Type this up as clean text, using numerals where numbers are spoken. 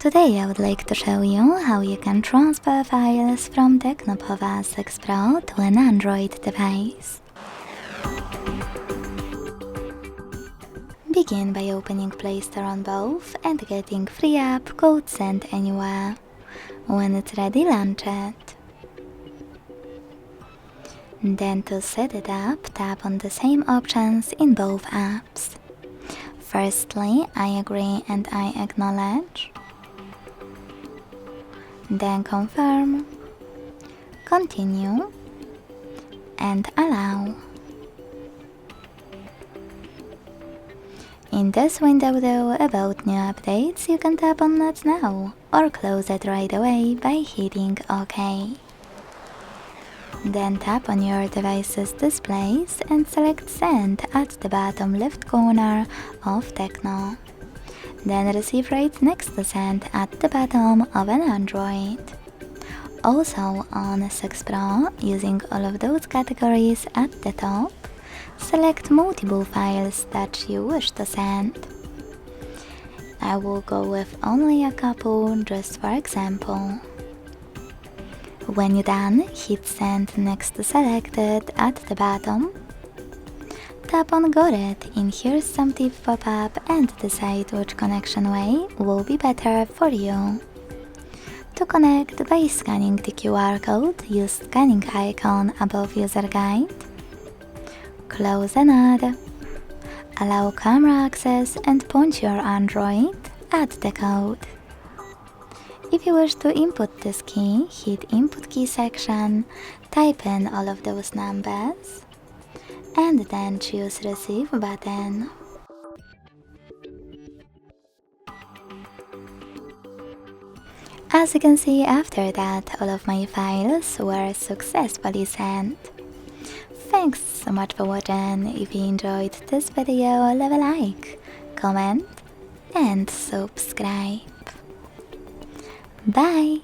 Today I would like to show you how you can transfer files from Tecno Pova 6 Pro to an Android device. Begin by opening Play Store on both and getting free app code Send Anywhere. When it's ready, launch it. Then to set it up, tap on the same options in both apps. Firstly, I agree and I acknowledge. Then confirm, continue, and allow. In this window though, about new updates, you can tap on Not Now or close it right away by hitting OK. Then tap on your device's displays and select Send at the bottom left corner of Tecno. Then receive right next to Send at the bottom of an Android. Also on 6 Pro, using all of those categories at the top, select multiple files that you wish to send. I will go with only a couple, just for example. When you're done, hit Send next to Selected at the bottom. Tap on Got It in Here's Some Tip pop-up and decide which connection way will be better for you. To connect by scanning the QR code, use scanning icon above user guide. Close and add. Allow camera access and point your Android. Add the code. If you wish to input this key, hit Input Key section, type in all of those numbers, and then choose Receive button. As you can see, after that, all of my files were successfully sent. Thanks so much for watching. If you enjoyed this video, leave a like, comment, and subscribe. Bye!